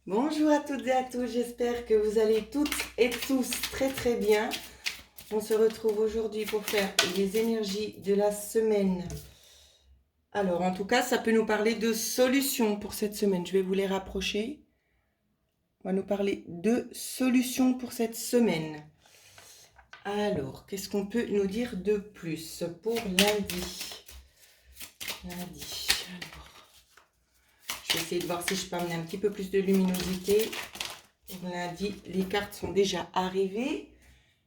Bonjour à toutes et à tous, j'espère que vous allez toutes et tous très bien. On se retrouve aujourd'hui pour faire les énergies de la semaine. Alors en tout cas, ça peut nous parler de solutions pour cette semaine. Je vais vous les rapprocher. On va nous parler de solutions pour cette semaine. Alors, qu'est-ce qu'on peut nous dire de plus pour lundi? Alors, je vais essayer de voir si je peux amener un petit peu plus de luminosité. Pour lundi, les cartes sont déjà arrivées.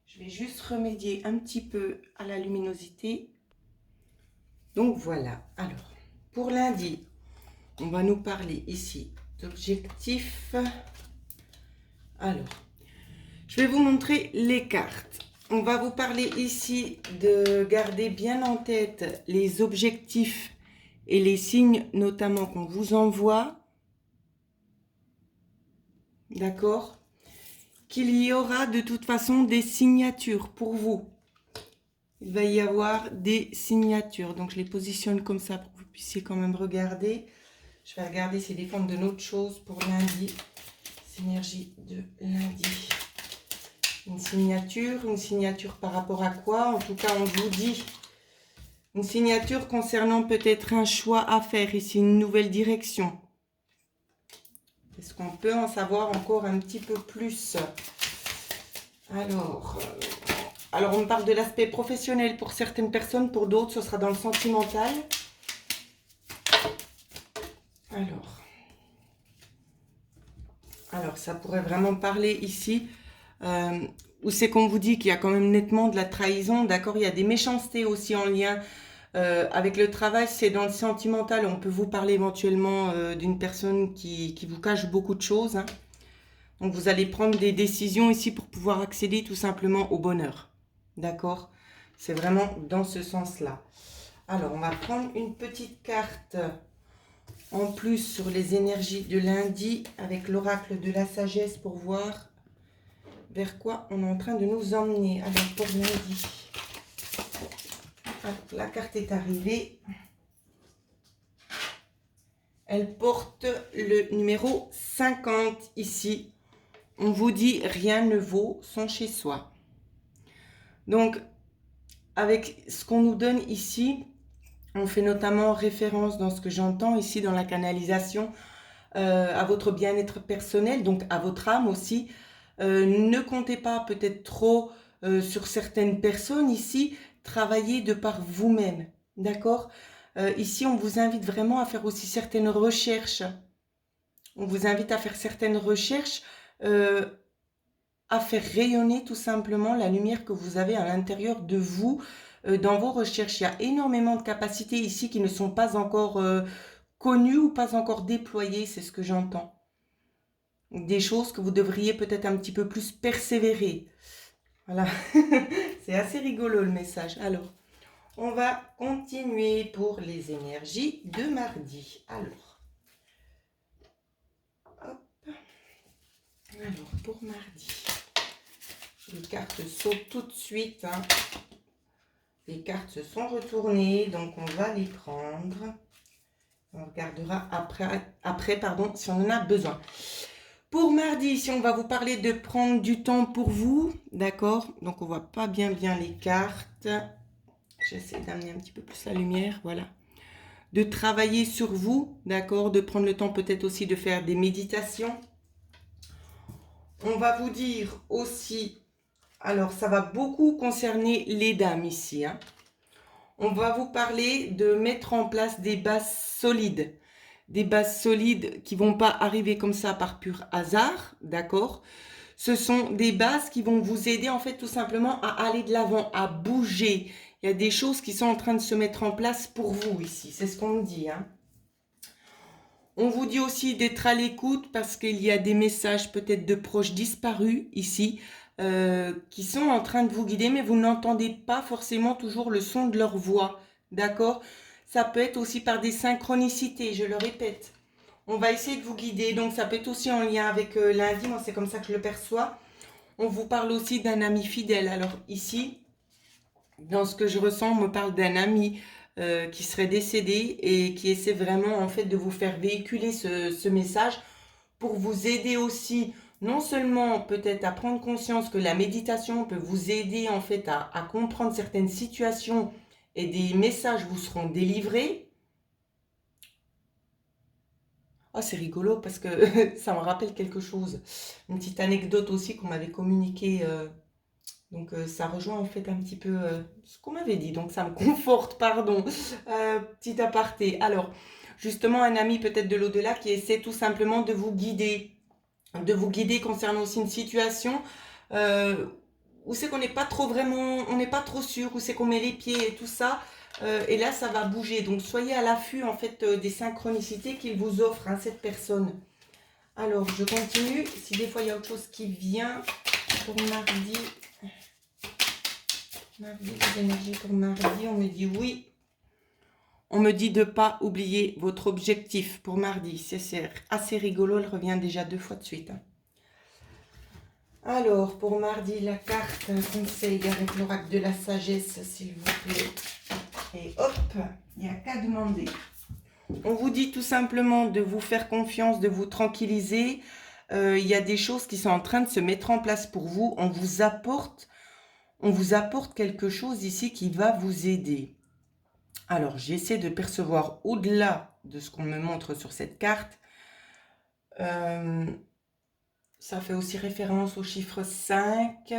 Je vais juste remédier un petit peu à la luminosité. Donc voilà. Alors, pour lundi, on va nous parler ici d'objectifs. Alors, je vais vous montrer les cartes. On va vous parler ici de garder bien en tête les objectifs et les signes notamment qu'on vous envoie. D'accord ? Qu'il y aura de toute façon des signatures pour vous. Il va y avoir des signatures. Donc, je les positionne comme ça pour que vous puissiez quand même regarder. Je vais regarder s'ils dépendent de notre chose pour lundi. Synergie de lundi. Une signature par rapport à quoi? En tout cas, on vous dit une signature concernant peut-être un choix à faire ici, une nouvelle direction. Est-ce qu'on peut en savoir encore un petit peu plus? Alors, on me parle de l'aspect professionnel pour certaines personnes, pour d'autres, ce sera dans le sentimental. Alors ça pourrait vraiment parler ici, où c'est qu'on vous dit qu'il y a quand même nettement de la trahison, d'accord? Il y a des méchancetés aussi en lien avec le travail, c'est dans le sentimental, on peut vous parler éventuellement d'une personne qui vous cache beaucoup de choses, hein. Donc vous allez prendre des décisions ici pour pouvoir accéder tout simplement au bonheur, d'accord? C'est vraiment dans ce sens-là. Alors on va prendre une petite carte en plus sur les énergies de lundi avec l'oracle de la sagesse pour voir vers quoi on est en train de nous emmener. Alors pour lundi, la carte est arrivée. Elle porte le numéro 50 ici. On vous dit rien ne vaut son chez soi. Donc avec ce qu'on nous donne ici, on fait notamment référence dans ce que j'entends ici dans la canalisation à votre bien-être personnel, donc à votre âme aussi. Ne comptez pas peut-être trop sur certaines personnes ici, travaillez de par vous-même, d'accord? Ici, on vous invite vraiment à faire aussi certaines recherches. On vous invite à faire certaines recherches, à faire rayonner tout simplement la lumière que vous avez à l'intérieur de vous. Dans vos recherches, il y a énormément de capacités ici qui ne sont pas encore connues ou pas encore déployées, c'est ce que j'entends. Des choses que vous devriez peut-être un petit peu plus persévérer. Voilà, c'est assez rigolo le message. Alors, on va continuer pour les énergies de mardi. Alors, pour mardi, les cartes sautent tout de suite, hein. Les cartes se sont retournées, donc on va les prendre. On regardera après si on en a besoin. Pour mardi, ici, on va vous parler de prendre du temps pour vous, d'accord? Donc, on voit pas bien les cartes. J'essaie d'amener un petit peu plus la lumière, voilà. De travailler sur vous, d'accord? De prendre le temps peut-être aussi de faire des méditations. On va vous dire aussi, alors ça va beaucoup concerner les dames ici, hein. On va vous parler de mettre en place des bases solides. Des bases solides qui vont pas arriver comme ça par pur hasard, d'accord? Ce sont des bases qui vont vous aider en fait tout simplement à aller de l'avant, à bouger. Il y a des choses qui sont en train de se mettre en place pour vous ici, c'est ce qu'on me dit, hein. On vous dit aussi d'être à l'écoute parce qu'il y a des messages peut-être de proches disparus ici qui sont en train de vous guider, mais vous n'entendez pas forcément toujours le son de leur voix, d'accord? Ça peut être aussi par des synchronicités, je le répète. On va essayer de vous guider, donc ça peut être aussi en lien avec lundi, moi c'est comme ça que je le perçois. On vous parle aussi d'un ami fidèle. Alors ici, dans ce que je ressens, on me parle d'un ami qui serait décédé et qui essaie vraiment en fait de vous faire véhiculer ce message pour vous aider aussi, non seulement peut-être à prendre conscience que la méditation peut vous aider en fait à comprendre certaines situations et des messages vous seront délivrés. Ah, c'est rigolo parce que ça me rappelle quelque chose. Une petite anecdote aussi qu'on m'avait communiquée. Donc ça rejoint en fait un petit peu ce qu'on m'avait dit. Donc ça me conforte, pardon. Petit aparté. Alors, justement, un ami peut-être de l'au-delà qui essaie tout simplement de vous guider. De vous guider concernant aussi une situation euh, où c'est qu'on n'est pas trop vraiment, on n'est pas trop sûr, où c'est qu'on met les pieds et tout ça. Et là, ça va bouger. Donc, soyez à l'affût, en fait, des synchronicités qu'il vous offre, hein, cette personne. Alors, je continue. Si des fois, il y a autre chose qui vient pour mardi. Mardi, les énergies pour mardi, on me dit oui. On me dit de ne pas oublier votre objectif pour mardi. C'est assez rigolo, elle revient déjà 2 fois de suite. Alors, pour mardi, la carte, un conseil avec l'oracle de la sagesse, s'il vous plaît. Et hop, il n'y a qu'à demander. On vous dit tout simplement de vous faire confiance, de vous tranquilliser. Il y a des choses qui sont en train de se mettre en place pour vous. On vous apporte quelque chose ici qui va vous aider. Alors, j'essaie de percevoir au-delà de ce qu'on me montre sur cette carte. Ça fait aussi référence au chiffre 5.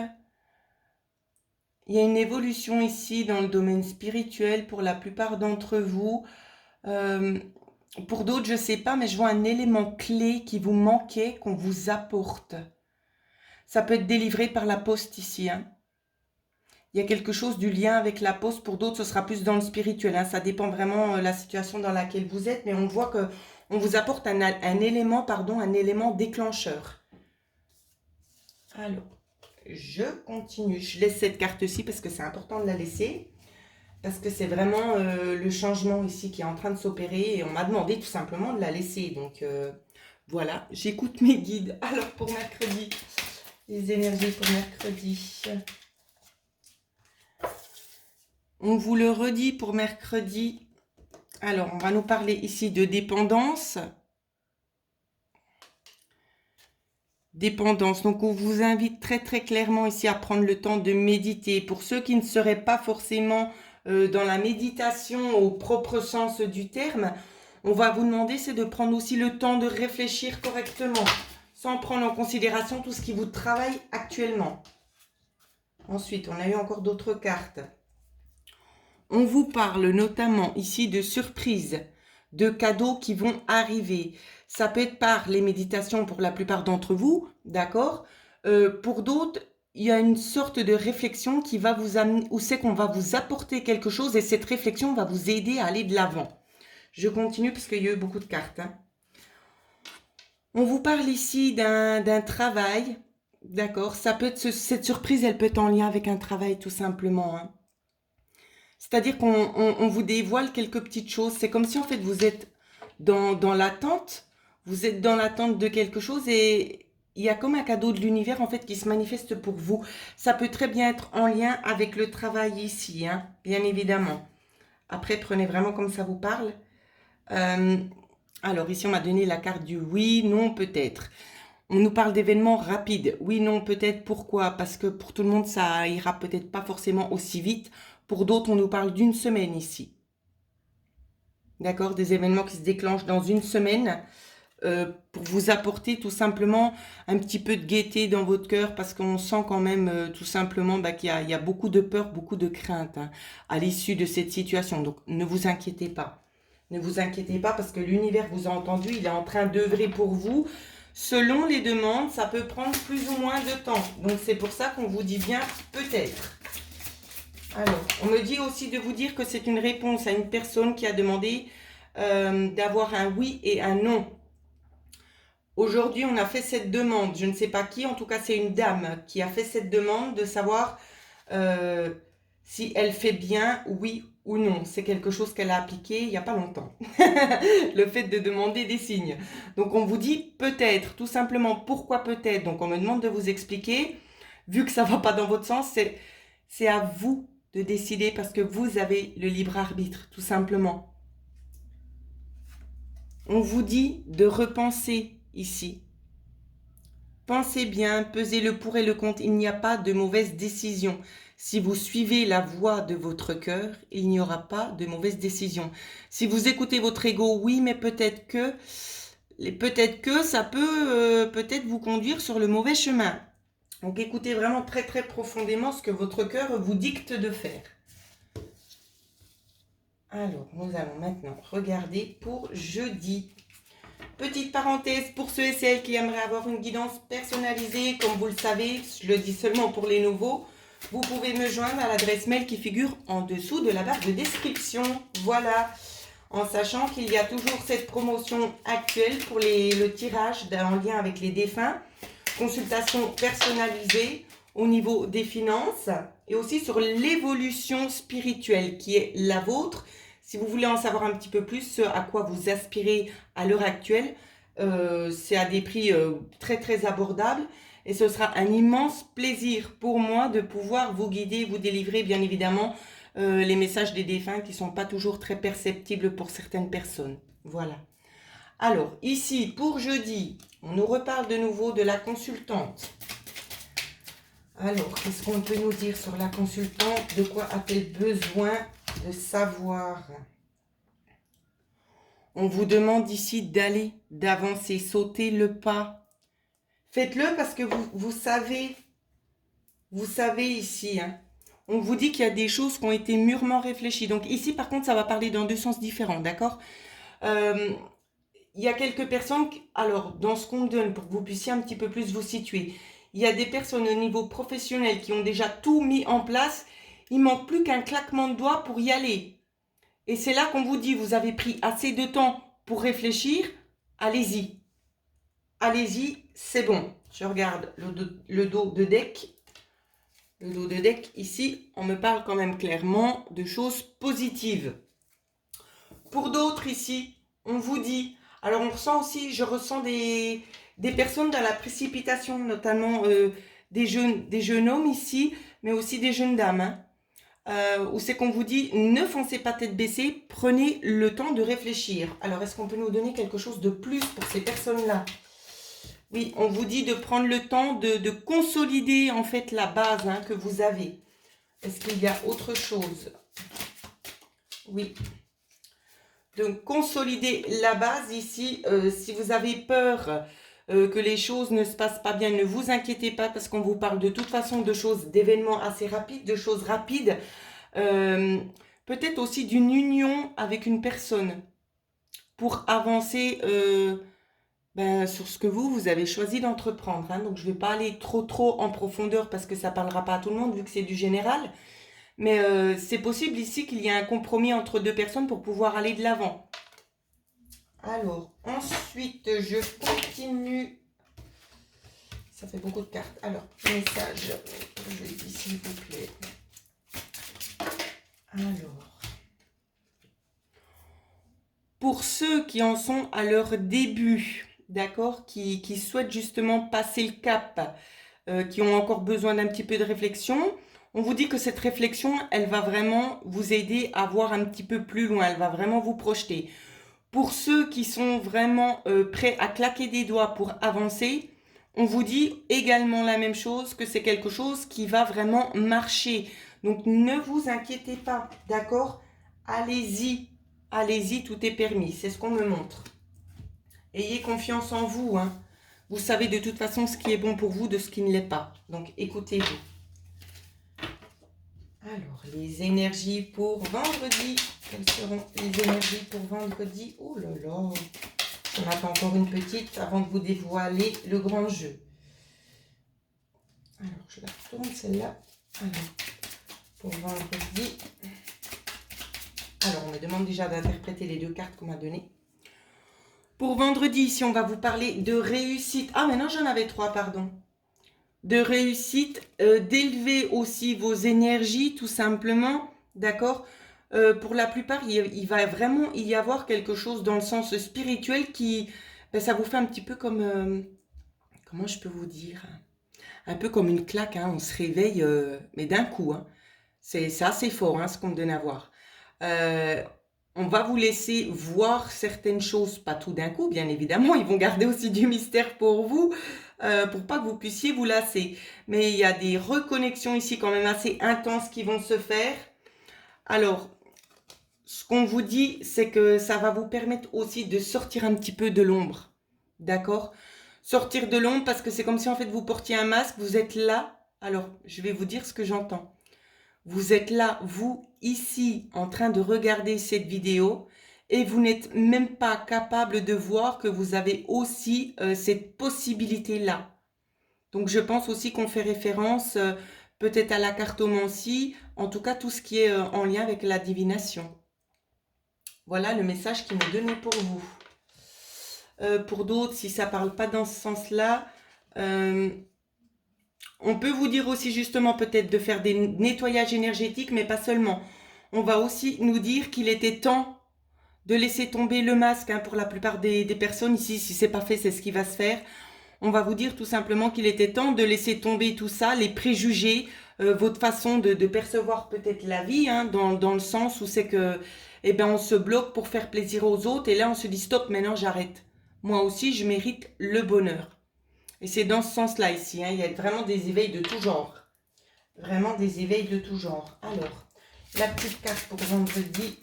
Il y a une évolution ici dans le domaine spirituel pour la plupart d'entre vous. Pour d'autres, je ne sais pas, mais je vois un élément clé qui vous manquait, qu'on vous apporte. Ça peut être délivré par la poste ici, hein. Il y a quelque chose du lien avec la poste. Pour d'autres, ce sera plus dans le spirituel, hein. Ça dépend vraiment de la situation dans laquelle vous êtes. Mais on voit qu'on vous apporte un élément déclencheur. Alors, je continue. Je laisse cette carte-ci parce que c'est important de la laisser. Parce que c'est vraiment le changement ici qui est en train de s'opérer. Et on m'a demandé tout simplement de la laisser. Donc, voilà. J'écoute mes guides. Alors, pour mercredi, les énergies pour mercredi. On vous le redit pour mercredi. Alors, on va nous parler ici de dépendance. Dépendance. Donc, on vous invite très très clairement ici à prendre le temps de méditer. Pour ceux qui ne seraient pas forcément dans la méditation au propre sens du terme, on va vous demander c'est de prendre aussi le temps de réfléchir correctement, sans prendre en considération tout ce qui vous travaille actuellement. Ensuite, on a eu encore d'autres cartes. On vous parle notamment ici de surprises, de cadeaux qui vont arriver. Ça peut être par les méditations pour la plupart d'entre vous, d'accord ? Pour d'autres, il y a une sorte de réflexion qui va vous amener, ou c'est qu'on va vous apporter quelque chose et cette réflexion va vous aider à aller de l'avant. Je continue parce qu'il y a eu beaucoup de cartes, hein. On vous parle ici d'un travail, d'accord ? Ça peut être cette surprise, elle peut être en lien avec un travail tout simplement, hein. C'est-à-dire qu'on vous dévoile quelques petites choses. C'est comme si en fait vous êtes dans l'attente. Vous êtes dans l'attente de quelque chose et il y a comme un cadeau de l'univers en fait qui se manifeste pour vous. Ça peut très bien être en lien avec le travail ici, hein, bien évidemment. Après, prenez vraiment comme ça vous parle. Alors ici, on m'a donné la carte du oui, non, peut-être. On nous parle d'événements rapides. Oui, non, peut-être. Pourquoi ? Parce que pour tout le monde, ça ira peut-être pas forcément aussi vite. Pour d'autres, on nous parle d'une semaine ici. D'accord ? Des événements qui se déclenchent dans une semaine pour vous apporter tout simplement un petit peu de gaieté dans votre cœur parce qu'on sent quand même tout simplement qu'il y a beaucoup de peur, beaucoup de crainte, hein, à l'issue de cette situation. Donc, ne vous inquiétez pas. Ne vous inquiétez pas parce que l'univers vous a entendu. Il est en train d'œuvrer pour vous. Selon les demandes, ça peut prendre plus ou moins de temps. Donc, c'est pour ça qu'on vous dit bien peut-être. Alors, on me dit aussi de vous dire que c'est une réponse à une personne qui a demandé d'avoir un oui et un non. Aujourd'hui, on a fait cette demande. Je ne sais pas qui, en tout cas, c'est une dame qui a fait cette demande de savoir si elle fait bien oui ou non. C'est quelque chose qu'elle a appliqué il n'y a pas longtemps. Le fait de demander des signes. Donc, on vous dit peut-être, tout simplement, pourquoi peut-être. Donc, on me demande de vous expliquer. Vu que ça ne va pas dans votre sens, c'est à vous de décider parce que vous avez le libre arbitre, tout simplement. On vous dit de repenser ici. pensez bien, pesez le pour et le contre. Il n'y a pas de mauvaise décision. Si vous suivez la voie de votre cœur, il n'y aura pas de mauvaise décision. Si vous écoutez votre ego, oui, mais peut-être que ça peut peut-être vous conduire sur le mauvais chemin. Donc écoutez vraiment très très profondément ce que votre cœur vous dicte de faire. Alors, nous allons maintenant regarder pour jeudi. Petite parenthèse pour ceux et celles qui aimeraient avoir une guidance personnalisée, comme vous le savez, je le dis seulement pour les nouveaux, vous pouvez me joindre à l'adresse mail qui figure en dessous de la barre de description. Voilà, en sachant qu'il y a toujours cette promotion actuelle pour le tirage en lien avec les défunts, consultation personnalisée au niveau des finances et aussi sur l'évolution spirituelle qui est la vôtre. Si vous voulez en savoir un petit peu plus ce à quoi vous aspirez à l'heure actuelle, c'est à des prix très très abordables et ce sera un immense plaisir pour moi de pouvoir vous guider, vous délivrer bien évidemment les messages des défunts qui ne sont pas toujours très perceptibles pour certaines personnes. Voilà. Alors ici pour jeudi, on nous reparle de nouveau de la consultante. Alors, qu'est-ce qu'on peut nous dire sur la consultante? De quoi a-t-elle besoin de savoir? On vous demande ici d'aller, d'avancer, sauter le pas. Faites-le parce que vous savez ici, hein, on vous dit qu'il y a des choses qui ont été mûrement réfléchies. Donc ici, par contre, ça va parler dans deux sens différents, d'accord? Il y a quelques personnes, alors dans ce qu'on me donne, pour que vous puissiez un petit peu plus vous situer, il y a des personnes au niveau professionnel qui ont déjà tout mis en place. Il ne manque plus qu'un claquement de doigts pour y aller. Et c'est là qu'on vous dit, vous avez pris assez de temps pour réfléchir, allez-y. Allez-y, c'est bon. Je regarde le dos de deck. Le dos de deck, ici, on me parle quand même clairement de choses positives. Pour d'autres, ici, on vous dit, alors on ressent aussi, je ressens des personnes dans la précipitation, notamment des jeunes hommes ici, mais aussi des jeunes dames, hein, où c'est qu'on vous dit, ne foncez pas tête baissée, prenez le temps de réfléchir. Alors, est-ce qu'on peut nous donner quelque chose de plus pour ces personnes-là? Oui, on vous dit de prendre le temps de consolider en fait la base hein, que vous avez. Est-ce qu'il y a autre chose? Oui. Donc, consolider la base ici. Si vous avez peur que les choses ne se passent pas bien, ne vous inquiétez pas parce qu'on vous parle de toute façon de choses, d'événements assez rapides, de choses rapides. Peut-être aussi d'une union avec une personne pour avancer sur ce que vous avez choisi d'entreprendre. Hein. Donc, je ne vais pas aller trop en profondeur parce que ça ne parlera pas à tout le monde vu que c'est du général. Mais c'est possible ici qu'il y ait un compromis entre deux personnes pour pouvoir aller de l'avant. Alors, ensuite, je continue. Ça fait beaucoup de cartes. Alors, message pour jeudi, s'il vous plaît. Alors, pour ceux qui en sont à leur début, d'accord, qui souhaitent justement passer le cap, qui ont encore besoin d'un petit peu de réflexion, on vous dit que cette réflexion, elle va vraiment vous aider à voir un petit peu plus loin, elle va vraiment vous projeter. Pour ceux qui sont vraiment prêts à claquer des doigts pour avancer, on vous dit également la même chose, que c'est quelque chose qui va vraiment marcher. Donc ne vous inquiétez pas, d'accord? Allez-y, allez-y, tout est permis, c'est ce qu'on me montre. Ayez confiance en vous, hein. Vous savez de toute façon ce qui est bon pour vous de ce qui ne l'est pas. Donc écoutez-vous. Alors, les énergies pour vendredi. Quelles seront les énergies pour vendredi? Oh là là. On attend encore une petite avant de vous dévoiler le grand jeu. Alors, je la retourne celle-là. Alors, pour vendredi. Alors, on me demande déjà d'interpréter les deux cartes qu'on m'a données. Pour vendredi, ici, on va vous parler de réussite. Ah, mais non, j'en avais trois, pardon. De réussite, d'élever aussi vos énergies, tout simplement, d'accord? Pour la plupart, il va vraiment y avoir quelque chose dans le sens spirituel qui, ça vous fait un petit peu comme, comment je peux vous dire? Un peu comme une claque, hein, on se réveille, mais d'un coup, hein. C'est assez fort, hein, ce qu'on me donne à voir. on va vous laisser voir certaines choses, pas tout d'un coup, bien évidemment. Ils vont garder aussi du mystère pour vous, pour pas que vous puissiez vous lasser. Mais il y a des reconnexions ici quand même assez intenses qui vont se faire. Alors, ce qu'on vous dit, c'est que ça va vous permettre aussi de sortir un petit peu de l'ombre. D'accord? Sortir de l'ombre parce que c'est comme si en fait vous portiez un masque, vous êtes là. Alors, je vais vous dire ce que j'entends. Vous êtes là, vous, ici, en train de regarder cette vidéo et vous n'êtes même pas capable de voir que vous avez aussi cette possibilité-là. Donc, je pense aussi qu'on fait référence peut-être à la cartomancie, en tout cas tout ce qui est en lien avec la divination. Voilà le message qui m'est donné pour vous. Pour d'autres, si ça ne parle pas dans ce sens-là, on peut vous dire aussi justement peut-être de faire des nettoyages énergétiques, mais pas seulement. On va aussi nous dire qu'il était temps de laisser tomber le masque hein, pour la plupart des personnes. Ici, si ce n'est pas fait, c'est ce qui va se faire. On va vous dire tout simplement qu'il était temps de laisser tomber tout ça, les préjugés, votre façon de percevoir peut-être la vie, hein, dans le sens où c'est que, eh ben, on se bloque pour faire plaisir aux autres et là on se dit stop, maintenant j'arrête. Moi aussi, je mérite le bonheur. Et c'est dans ce sens-là ici, hein, il y a vraiment des éveils de tout genre. Vraiment des éveils de tout genre. Alors, la petite carte pour vendredi.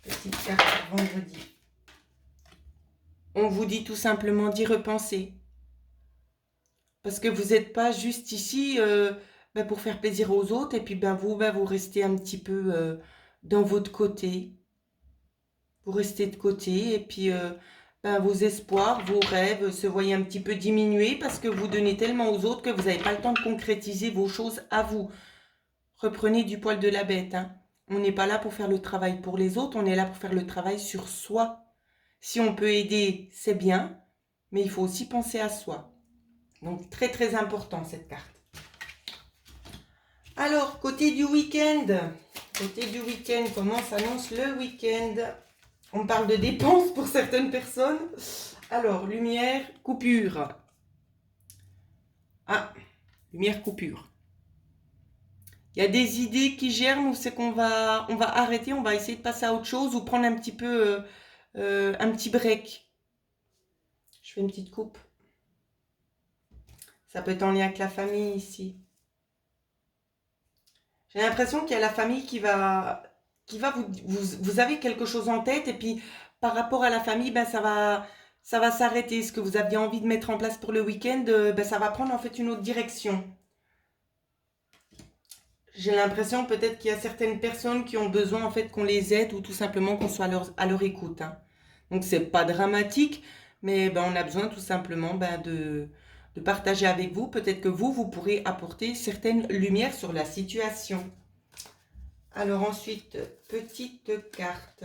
Petite carte pour vendredi. On vous dit tout simplement d'y repenser. Parce que vous n'êtes pas juste ici pour faire plaisir aux autres et puis vous restez un petit peu dans votre côté. Vous restez de côté et puis vos espoirs, vos rêves se voient un petit peu diminuer parce que vous donnez tellement aux autres que vous n'avez pas le temps de concrétiser vos choses à vous. Reprenez du poil de la bête. Hein. On n'est pas là pour faire le travail pour les autres, on est là pour faire le travail sur soi. Si on peut aider, c'est bien, mais il faut aussi penser à soi. Donc, très, très important, cette carte. Alors, côté du week-end. Côté du week-end, comment s'annonce le week-end? On parle de dépenses pour certaines personnes. Alors, lumière, coupure. Ah, lumière, coupure. Il y a des idées qui germent ou c'est qu'on va arrêter, on va essayer de passer à autre chose ou prendre un petit peu, un petit break. Je fais une petite coupe. Ça peut être en lien avec la famille ici. J'ai l'impression qu'il y a la famille qui va vous avez quelque chose en tête et puis par rapport à la famille, ça va s'arrêter. Ce que vous aviez envie de mettre en place pour le week-end, ça va prendre en fait une autre direction. J'ai l'impression peut-être qu'il y a certaines personnes qui ont besoin en fait qu'on les aide ou tout simplement qu'on soit à leur écoute. Hein. Donc c'est pas dramatique, mais on a besoin tout simplement de partager avec vous. Peut-être que vous pourrez apporter certaines lumières sur la situation. Alors ensuite, petite carte.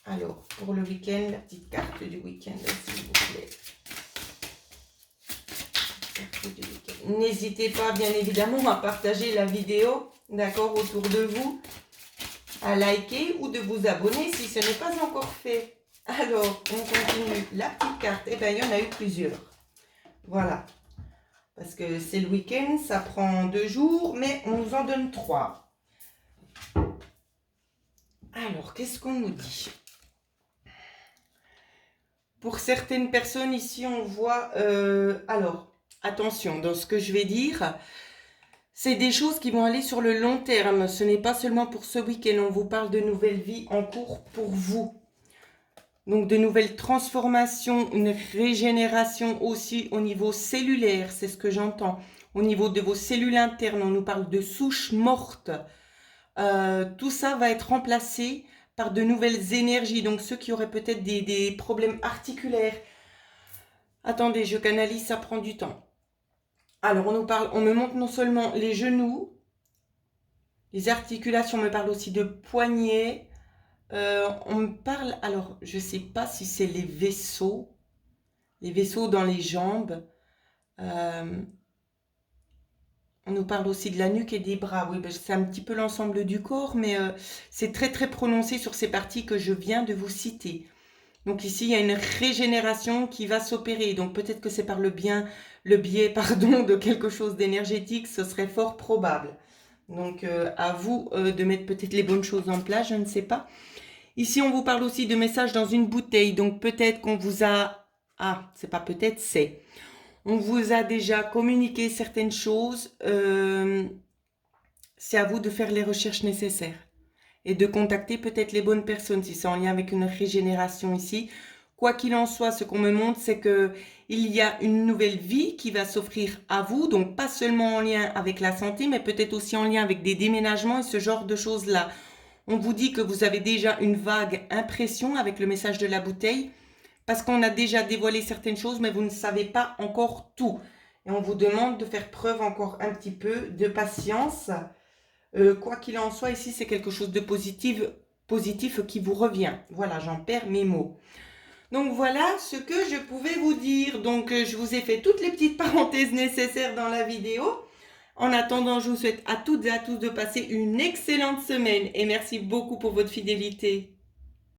Alors, pour le week-end, la petite carte du week-end, s'il vous plaît. N'hésitez pas, bien évidemment, à partager la vidéo, d'accord, autour de vous, à liker ou de vous abonner si ce n'est pas encore fait. Alors, on continue. La petite carte, il y en a eu plusieurs. Voilà. Parce que c'est le week-end, ça prend 2 jours, mais on nous en donne 3. Alors, qu'est-ce qu'on nous dit? Pour certaines personnes, ici, on voit... alors, attention, dans ce que je vais dire, c'est des choses qui vont aller sur le long terme. Ce n'est pas seulement pour ce week-end. On vous parle de nouvelles vies en cours pour vous. Donc, de nouvelles transformations, une régénération aussi au niveau cellulaire. C'est ce que j'entends. Au niveau de vos cellules internes, on nous parle de souches mortes. Tout ça va être remplacé par de nouvelles énergies. Donc, ceux qui auraient peut-être des problèmes articulaires. Attendez, je canalise, ça prend du temps. Alors, on me montre non seulement les genoux, les articulations, on me parle aussi de poignets. On me parle, alors, je ne sais pas si c'est les vaisseaux dans les jambes. On nous parle aussi de la nuque et des bras. Oui, c'est un petit peu l'ensemble du corps, mais c'est très, très prononcé sur ces parties que je viens de vous citer. Donc ici, il y a une régénération qui va s'opérer. Donc peut-être que c'est par le biais de quelque chose d'énergétique, ce serait fort probable. Donc, à vous de mettre peut-être les bonnes choses en place, je ne sais pas. Ici, on vous parle aussi de messages dans une bouteille. Donc, peut-être qu'on vous a... Ah, c'est pas peut-être, c'est... On vous a déjà communiqué certaines choses. C'est à vous de faire les recherches nécessaires. Et de contacter peut-être les bonnes personnes, si c'est en lien avec une régénération ici. Quoi qu'il en soit, ce qu'on me montre, c'est que il y a une nouvelle vie qui va s'offrir à vous, donc pas seulement en lien avec la santé, mais peut-être aussi en lien avec des déménagements et ce genre de choses-là. On vous dit que vous avez déjà une vague impression avec le message de la bouteille, parce qu'on a déjà dévoilé certaines choses, mais vous ne savez pas encore tout. Et on vous demande de faire preuve encore un petit peu de patience. Quoi qu'il en soit, ici, c'est quelque chose de positif qui vous revient. Voilà, j'en perds mes mots. Donc voilà ce que je pouvais vous dire. Donc je vous ai fait toutes les petites parenthèses nécessaires dans la vidéo. En attendant, je vous souhaite à toutes et à tous de passer une excellente semaine et merci beaucoup pour votre fidélité.